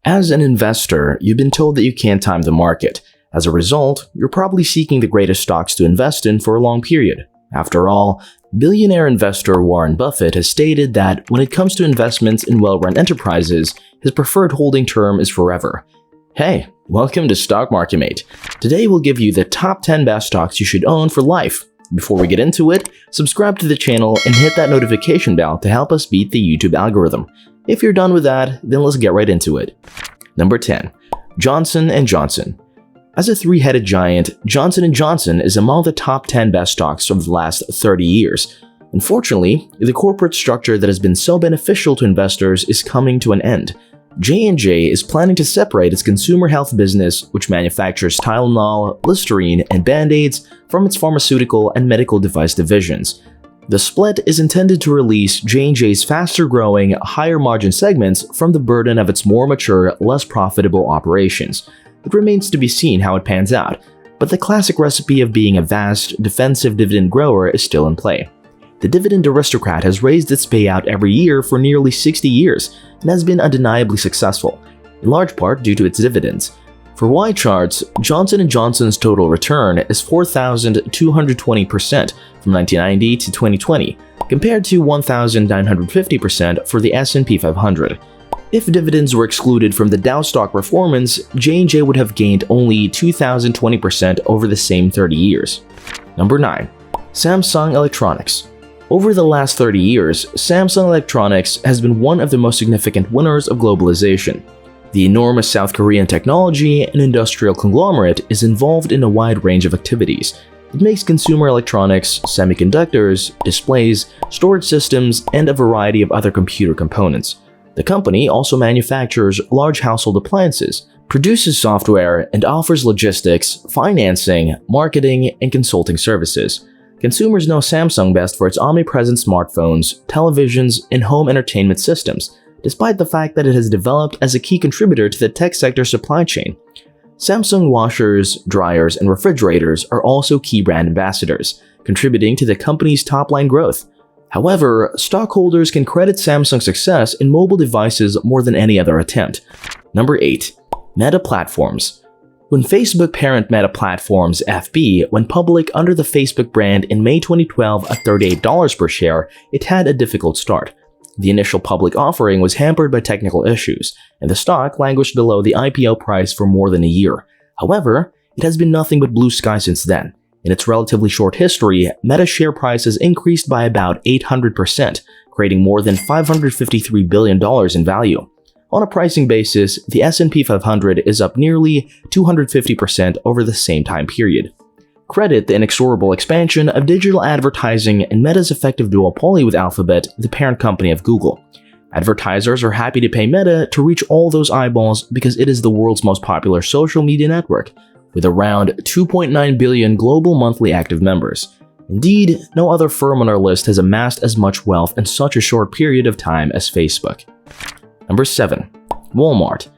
As an investor, you've been told that you can't time the market. As a result, you're probably seeking the greatest stocks to invest in for a long period. After all, billionaire investor Warren Buffett has stated that when it comes to investments in well-run enterprises, his preferred holding term is forever. Hey, welcome to Stock Market Mate. Today we'll give you the top 10 best stocks you should own for life. Before we get into it, subscribe to the channel and hit that notification bell to help us beat the YouTube algorithm. If you're done with that, then let's get right into it. Number 10. Johnson & Johnson. As a three-headed giant, Johnson & Johnson is among the top 10 best stocks of the last 30 years. Unfortunately, the corporate structure that has been so beneficial to investors is coming to an end. J&J is planning to separate its consumer health business, which manufactures Tylenol, Listerine, and Band-Aids, from its pharmaceutical and medical device divisions. The split is intended to release J&J's faster-growing, higher-margin segments from the burden of its more mature, less profitable operations. It remains to be seen how it pans out, but the classic recipe of being a vast, defensive dividend grower is still in play. The dividend aristocrat has raised its payout every year for nearly 60 years and has been undeniably successful, in large part due to its dividends. For Y charts, Johnson & Johnson's total return is 4,220% from 1990 to 2020, compared to 1,950% for the S&P 500. If dividends were excluded from the Dow stock performance, J&J would have gained only 2,020% over the same 30 years. Number 9. Samsung Electronics. Over the last 30 years, Samsung Electronics has been one of the most significant winners of globalization. The enormous South Korean technology and industrial conglomerate is involved in a wide range of activities. It makes consumer electronics, semiconductors, displays, storage systems, and a variety of other computer components. The company also manufactures large household appliances, produces software, and offers logistics, financing, marketing, and consulting services. Consumers know Samsung best for its omnipresent smartphones, televisions, and home entertainment systems, despite the fact that it has developed as a key contributor to the tech sector supply chain. Samsung washers, dryers, and refrigerators are also key brand ambassadors, contributing to the company's top-line growth. However, stockholders can credit Samsung's success in mobile devices more than any other attempt. Number 8. Meta Platforms. When Facebook parent Meta Platforms (FB) went public under the Facebook brand in May 2012 at $38 per share, it had a difficult start. The initial public offering was hampered by technical issues, and the stock languished below the IPO price for more than a year. However, it has been nothing but blue sky since then. In its relatively short history, Meta's share price has increased by about 800%, creating more than $553 billion in value. On a pricing basis, the S&P 500 is up nearly 250% over the same time period. Credit the inexorable expansion of digital advertising and Meta's effective duopoly with Alphabet, the parent company of Google. Advertisers are happy to pay Meta to reach all those eyeballs because it is the world's most popular social media network, with around 2.9 billion global monthly active members. Indeed, no other firm on our list has amassed as much wealth in such a short period of time as Facebook. Number 7. Walmart.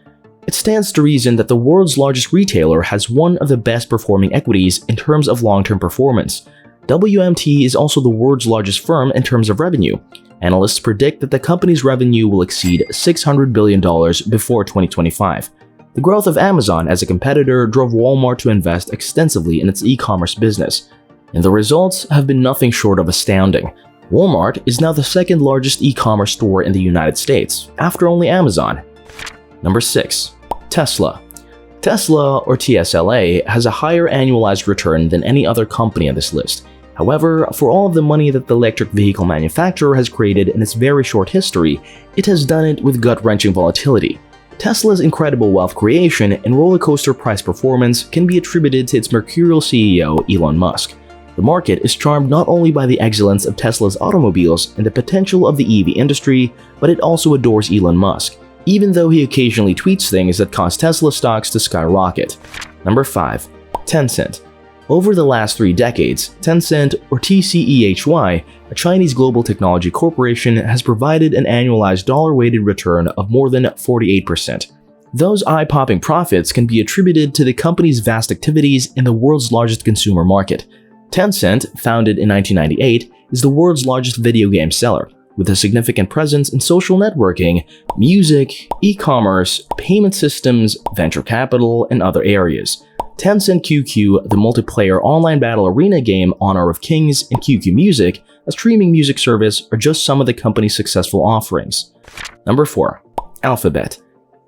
It stands to reason that the world's largest retailer has one of the best performing equities in terms of long-term performance. WMT is also the world's largest firm in terms of revenue. Analysts predict that the company's revenue will exceed $600 billion before 2025. The growth of Amazon as a competitor drove Walmart to invest extensively in its e-commerce business, and the results have been nothing short of astounding. Walmart is now the second largest e-commerce store in the United States, after only Amazon. Number 6. Tesla. Tesla, or TSLA, has a higher annualized return than any other company on this list. However, for all of the money that the electric vehicle manufacturer has created in its very short history, it has done it with gut-wrenching volatility. Tesla's incredible wealth creation and rollercoaster price performance can be attributed to its mercurial CEO, Elon Musk. The market is charmed not only by the excellence of Tesla's automobiles and the potential of the EV industry, but it also adores Elon Musk, even though he occasionally tweets things that cause Tesla stocks to skyrocket. Number 5. Tencent. Over the last 3 decades, Tencent, or TCEHY, a Chinese global technology corporation, has provided an annualized dollar-weighted return of more than 48%. Those eye-popping profits can be attributed to the company's vast activities in the world's largest consumer market. Tencent, founded in 1998, is the world's largest video game seller, with a significant presence in social networking, music, e-commerce, payment systems, venture capital, and other areas. Tencent QQ, the multiplayer online battle arena game Honor of Kings, and QQ Music, a streaming music service, are just some of the company's successful offerings. Number 4. Alphabet.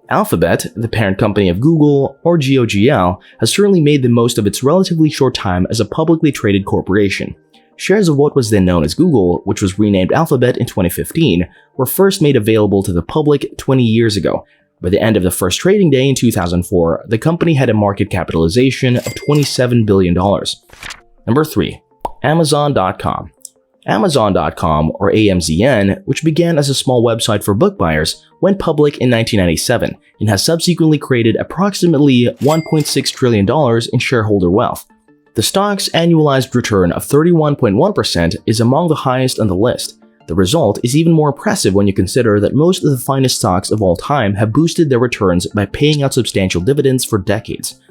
Alphabet, the parent company of Google, or GOGL, has certainly made the most of its relatively short time as a publicly traded corporation. Shares of what was then known as Google, which was renamed Alphabet in 2015, were first made available to the public 20 years ago. By the end of the first trading day in 2004, the company had a market capitalization of $27 billion. Number 3. Amazon.com. Amazon.com, or AMZN, which began as a small website for book buyers, went public in 1997 and has subsequently created approximately $1.6 trillion in shareholder wealth. The stock's annualized return of 31.1% is among the highest on the list. The result is even more impressive when you consider that most of the finest stocks of all time have boosted their returns by paying out substantial dividends for decades.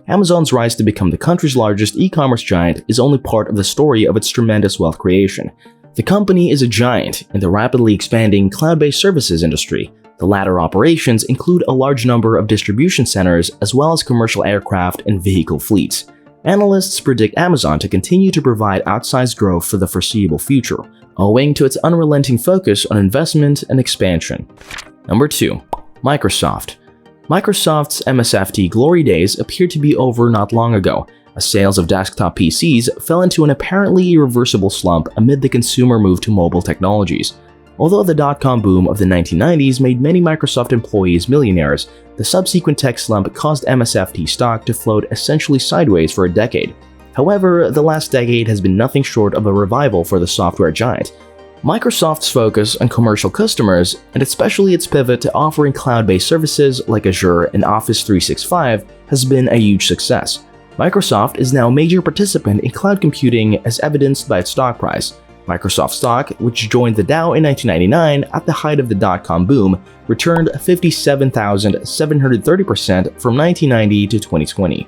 Amazon's rise to become the country's largest e-commerce giant is only part of the story of its tremendous wealth creation. The company is a giant in the rapidly expanding cloud-based services industry. The latter operations include a large number of distribution centers as well as commercial aircraft and vehicle fleets. Analysts predict Amazon to continue to provide outsized growth for the foreseeable future, owing to its unrelenting focus on investment and expansion. Number 2. Microsoft. Microsoft's MSFT glory days appeared to be over not long ago, as sales of desktop PCs fell into an apparently irreversible slump amid the consumer move to mobile technologies. Although the dot-com boom of the 1990s made many Microsoft employees millionaires, the subsequent tech slump caused MSFT stock to float essentially sideways for a decade. However, the last decade has been nothing short of a revival for the software giant. Microsoft's focus on commercial customers, and especially its pivot to offering cloud-based services like Azure and Office 365, has been a huge success. Microsoft is now a major participant in cloud computing as evidenced by its stock price. Microsoft stock, which joined the Dow in 1999 at the height of the dot-com boom, returned 57,730% from 1990 to 2020.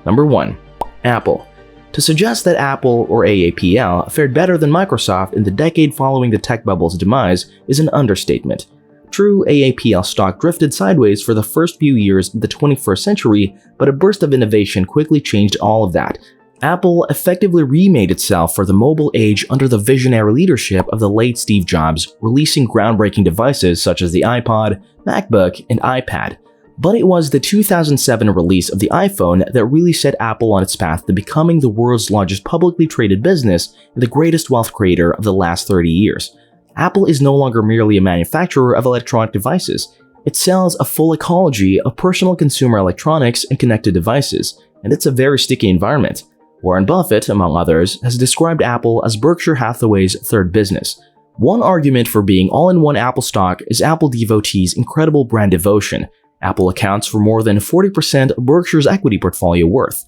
Number 1. Apple. To suggest that Apple, or AAPL, fared better than Microsoft in the decade following the tech bubble's demise is an understatement. True, AAPL stock drifted sideways for the first few years of the 21st century, but a burst of innovation quickly changed all of that. Apple effectively remade itself for the mobile age under the visionary leadership of the late Steve Jobs, releasing groundbreaking devices such as the iPod, MacBook, and iPad. But it was the 2007 release of the iPhone that really set Apple on its path to becoming the world's largest publicly traded business and the greatest wealth creator of the last 30 years. Apple is no longer merely a manufacturer of electronic devices. It sells a full ecology of personal consumer electronics and connected devices, and it's a very sticky environment. Warren Buffett, among others, has described Apple as Berkshire Hathaway's third business. One argument for being all-in-one Apple stock is Apple devotees' incredible brand devotion. Apple accounts for more than 40% of Berkshire's equity portfolio worth.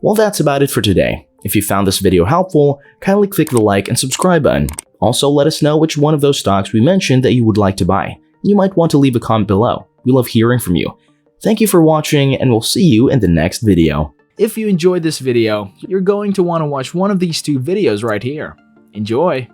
Well, that's about it for today. If you found this video helpful, kindly click the like and subscribe button. Also, let us know which one of those stocks we mentioned that you would like to buy. You might want to leave a comment below. We love hearing from you. Thank you for watching, and we'll see you in the next video. If you enjoyed this video, you're going to want to watch one of these two videos right here. Enjoy!